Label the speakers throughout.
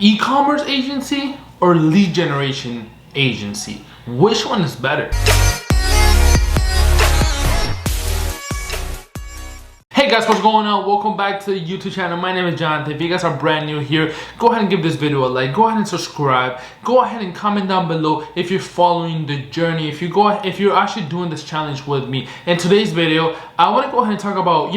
Speaker 1: E-commerce agency or lead generation agency? Which one is better? Hey guys, what's going on? Welcome back to the YouTube channel. My name is Jonathan. If you guys are brand new here, go ahead and give this video a like. Go ahead and subscribe. Go ahead and comment down below if you're following the journey. If you're actually doing this challenge with me. In today's video, I want to go ahead and talk about,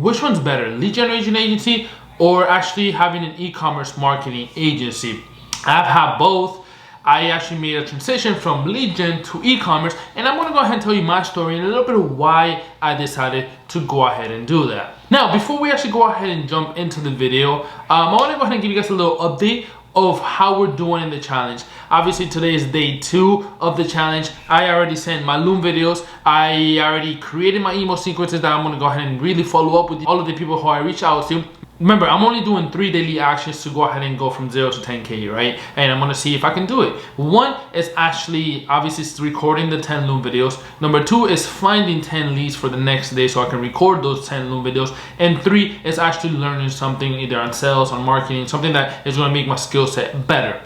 Speaker 1: which one's better, lead generation agency or actually having an e-commerce marketing agency. I've had both. I actually made a transition from lead gen to e-commerce, and I'm gonna go ahead and tell you my story and a little bit of why I decided to go ahead and do that. Now, before we actually go ahead and jump into the video, I wanna go ahead and give you guys a little update of how we're doing in the challenge. Obviously, today is day 2 of the challenge. I already sent my Loom videos. I already created my email sequences that I'm gonna go ahead and really follow up with all of the people who I reach out to. Remember, I'm only doing 3 daily actions to go ahead and go from 0 to 10K, right? And I'm gonna see if I can do it. One is actually, obviously, recording the 10 Loom videos. Number 2 is finding 10 leads for the next day so I can record those 10 Loom videos. And 3 is actually learning something either on sales, on marketing, something that is gonna make my skill set better.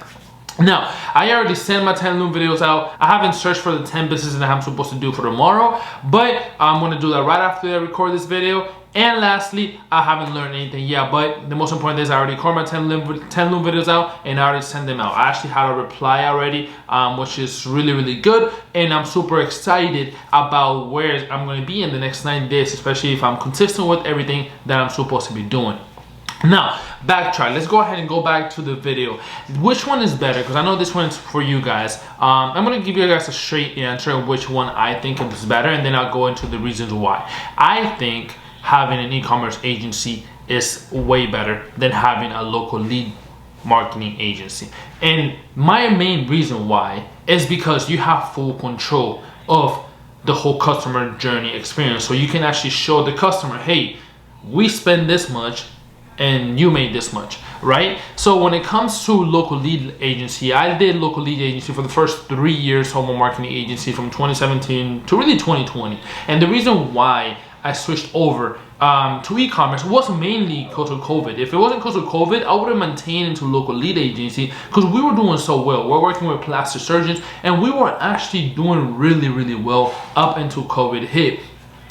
Speaker 1: Now, I already sent my 10 Loom videos out. I haven't searched for the 10 businesses that I'm supposed to do for tomorrow, but I'm gonna do that right after I record this video. And lastly, I haven't learned anything yet, but the most important is I already recorded my 10 Loom videos out and I already sent them out. I actually had a reply already, which is really, really good. And I'm super excited about where I'm gonna be in the next 90 days, especially if I'm consistent with everything that I'm supposed to be doing. Now, backtrack. Let's go ahead and go back to the video. Which one is better? Because I know this one's for you guys. I'm going to give you guys a straight answer of which one I think is better, and then I'll go into the reasons why. I think having an e-commerce agency is way better than having a local lead marketing agency. And my main reason why is because you have full control of the whole customer journey experience. So you can actually show the customer, hey, we spend this much and you made this much, right? So when it comes to local lead agency, I did local lead agency for the first 3 years, home marketing agency from 2017 to really 2020. And the reason why I switched over to e-commerce was mainly because of COVID. If it wasn't because of COVID, I would have maintained into local lead agency because we were doing so well. We're working with plastic surgeons and we were actually doing really, really well up until COVID hit.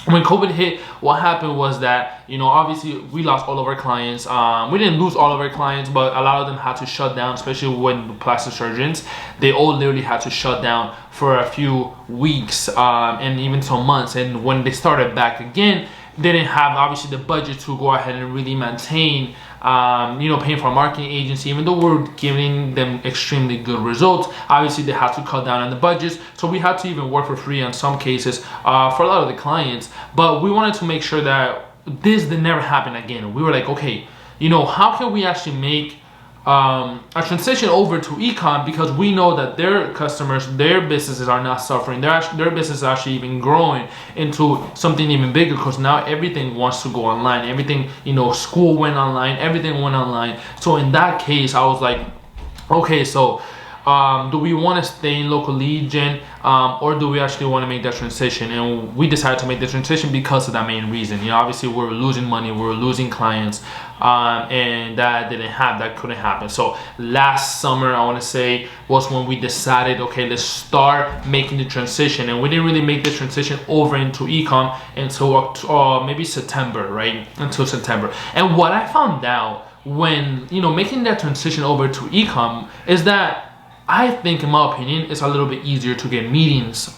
Speaker 1: When COVID hit, what happened was that, obviously we lost all of our clients. We didn't lose all of our clients, but a lot of them had to shut down, especially when the plastic surgeons, they all literally had to shut down for a few weeks and even some months. And when they started back again, they didn't have obviously the budget to go ahead and really maintain paying for a marketing agency. Even though we're giving them extremely good results, obviously they had to cut down on the budgets, so we had to even work for free in some cases for a lot of the clients. But we wanted to make sure that this did never happen again. We were like, okay, how can we actually make a transition over to ecom, because we know that their customers, their businesses are not suffering. Their business is actually even growing into something even bigger, because now everything wants to go online. Everything, school went online, everything went online. So in that case, I was like, okay, so do we want to stay in local lead gen or do we actually want to make that transition? And we decided to make the transition because of that main reason. Obviously we were losing money, we were losing clients, and that couldn't happen. So last summer, I want to say, was when we decided, okay, let's start making the transition. And we didn't really make the transition over into ecom until maybe September, right? Until September. And what I found out when making that transition over to ecom is that I think, in my opinion, it's a little bit easier to get meetings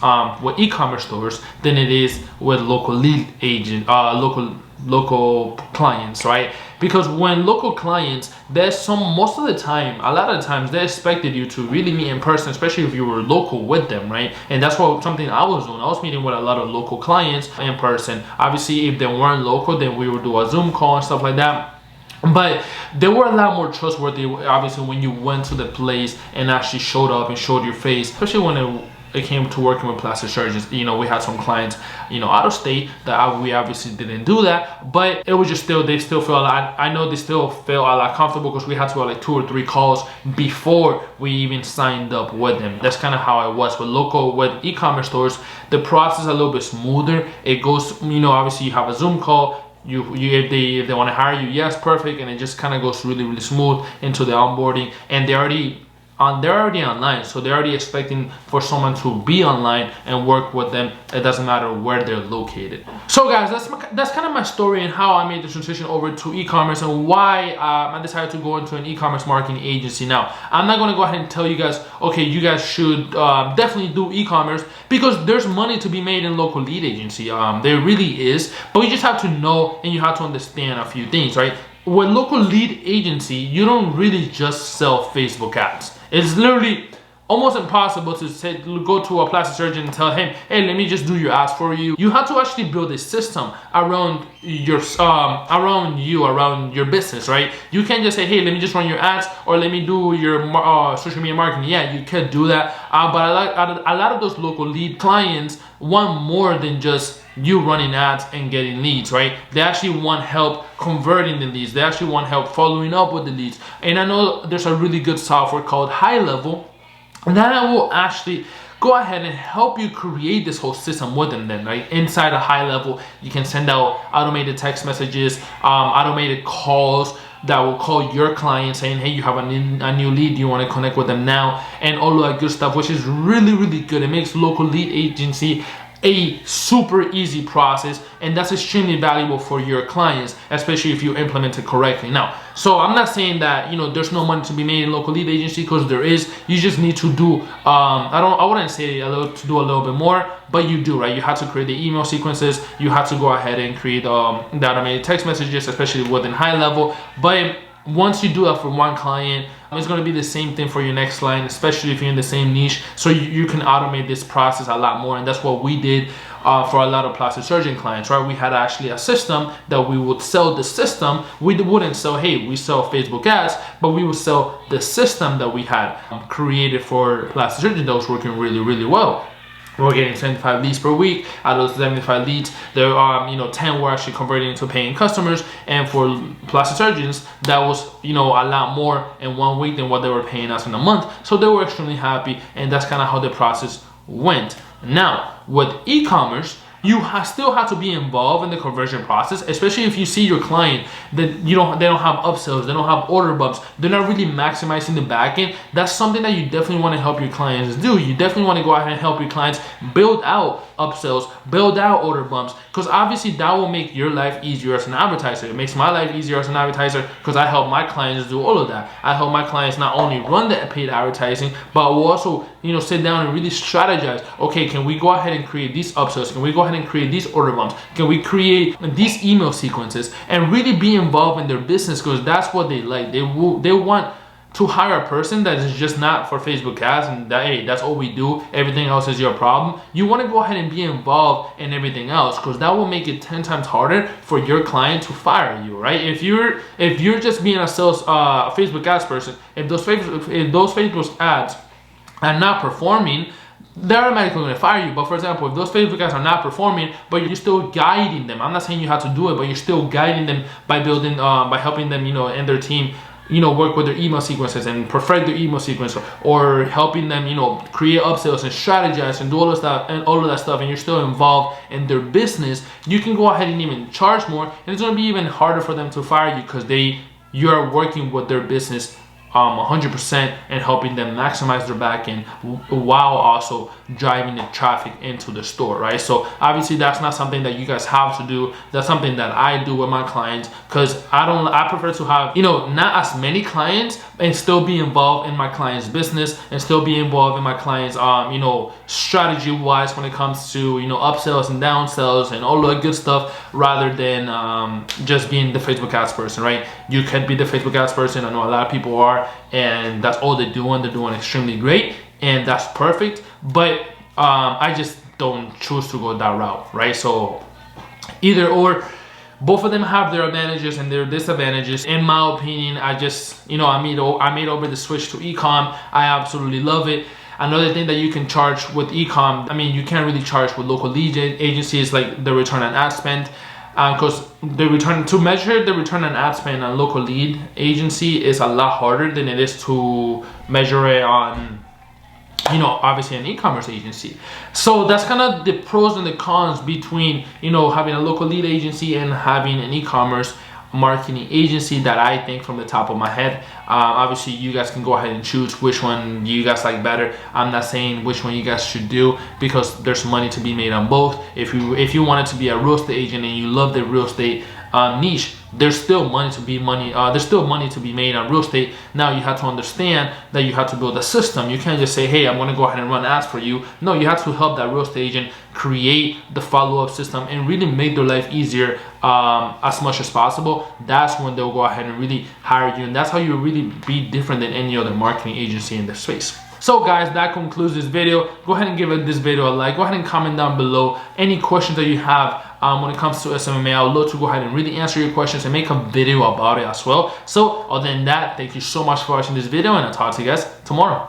Speaker 1: with e-commerce stores than it is with local lead agent, local clients, right? Because when local clients, most of the time, a lot of the times, they expected you to really meet in person, especially if you were local with them, right? And that's something I was doing. I was meeting with a lot of local clients in person. Obviously, if they weren't local, then we would do a Zoom call and stuff like that. But they were a lot more trustworthy, obviously, when you went to the place and actually showed up and showed your face, especially when it came to working with plastic surgeons. We had some clients, out of state that we obviously didn't do that, but it was just they still felt, I know they still felt a lot comfortable because we had to have like 2 or 3 calls before we even signed up with them. That's kind of how it was with e-commerce stores. The process is a little bit smoother. It goes, obviously you have a Zoom call. if they want to hire you, yes, perfect, and it just kind of goes really smooth into the onboarding, and they're already online, so they're already expecting for someone to be online and work with them. It doesn't matter where they're located. So guys, that's kind of my story and how I made the transition over to e-commerce and why I decided to go into an e-commerce marketing agency. Now, I'm not going to go ahead and tell you guys, okay, you guys should definitely do e-commerce, because there's money to be made in local lead agency. There really is, but you just have to know and you have to understand a few things, right? With local lead agency, you don't really just sell Facebook ads. It's literally almost impossible to say, go to a plastic surgeon and tell him, hey, let me just do your ads for you. You have to actually build a system around around your business, right? You can't just say, hey, let me just run your ads, or let me do your social media marketing. Yeah, you can do that, but a lot of those local lead clients want more than just you running ads and getting leads, right? They actually want help converting the leads. They actually want help following up with the leads. And I know there's a really good software called High Level that will actually go ahead and help you create this whole system with them. Then, right, inside a High Level, you can send out automated text messages, automated calls that will call your client saying, hey, you have a new lead, you want to connect with them now, and all of that good stuff, which is really good. It makes local lead agency a super easy process, and that's extremely valuable for your clients, especially if you implement it correctly. Now, so I'm not saying that, you know, there's no money to be made in local lead agency, because there is. You just need to do I wouldn't say to do a little bit more, but you do, right? You have to create the email sequences, you have to go ahead and create the automated text messages, especially within High Level. But once you do that for one client, it's going to be the same thing for your next client, especially if you're in the same niche. So you can automate this process a lot more, and that's what we did for a lot of plastic surgeon clients, right? We had actually a system that we would sell the system. We wouldn't sell, hey, we sell Facebook ads, but we would sell the system that we had created for plastic surgeon that was working really well. We're getting 75 leads per week. Out of those 75 leads, there are 10 were actually converting into paying customers, and for plastic surgeons, that was a lot more in 1 week than what they were paying us in a month. So they were extremely happy, and that's kind of how the process went. Now, with e-commerce, you still have to be involved in the conversion process, especially if you see your client that they don't have upsells, they don't have order bumps, they're not really maximizing the back end. That's something that you definitely want to help your clients do. You definitely want to go ahead and help your clients build out upsells, build out order bumps, because obviously that will make your life easier as an advertiser. It makes my life easier as an advertiser, because I help my clients do all of that. I help my clients not only run the paid advertising, but will also sit down and really strategize. Okay, can we go ahead and create these upsells? Can we go ahead and create these order bumps? Can we create these email sequences? And really be involved in their business, because that's what they like. They want to hire a person that is just not for Facebook ads and that, hey, that's all we do, everything else is your problem. You want to go ahead and be involved in everything else, because that will make it 10 times harder for your client to fire you, right? If you're just being a sales Facebook ads person, if those Facebook ads are not performing, they're automatically going to fire you. But for example, if those Facebook ads are not performing, but you're still guiding them, I'm not saying you have to do it, but you're still guiding them by building, by helping them, and their team, work with their email sequences and perfect their email sequence, or helping them, create upsells and strategize and do all of that stuff, and you're still involved in their business, you can go ahead and even charge more, and it's going to be even harder for them to fire you, because you are working with their business 100% and helping them maximize their back end while also driving the traffic into the store, right? So obviously that's not something that you guys have to do. That's something that I do with my clients, because I prefer to have not as many clients and still be involved in my client's business and still be involved in my client's strategy wise when it comes to upsells and downsells and all that good stuff, rather than just being the Facebook ads person, right? You can be the Facebook ads person. I know a lot of people are, and that's all they're doing. They're doing extremely great, and that's perfect. But I just don't choose to go that route, right? So either or, both of them have their advantages and their disadvantages. In my opinion, I made over the switch to eCom. I absolutely love it. Another thing that you can charge with eCom, you can't really charge with local lead agencies, like the return on ad spend. Because to measure the return on ad spend on local lead agency is a lot harder than it is to measure it on obviously an e-commerce agency. So that's kind of the pros and the cons between, having a local lead agency and having an e-commerce marketing agency that I think from the top of my head. Obviously you guys can go ahead and choose which one you guys like better. I'm not saying which one you guys should do, because there's money to be made on both. If you wanted to be a real estate agent and you love the real estate niche, there's still money to be made on real estate. Now you have to understand that you have to build a system. You can't just say, hey, I'm going to go ahead and run ads for you. No, you have to help that real estate agent create the follow-up system and really make their life easier as much as possible. That's when they'll go ahead and really hire you, and that's how you really be different than any other marketing agency in this space. So guys, that concludes this video. Go ahead and give this video a like. Go ahead and comment down below any questions that you have when it comes to SMMA. I would love to go ahead and really answer your questions and make a video about it as well. So other than that, thank you so much for watching this video, and I'll talk to you guys tomorrow.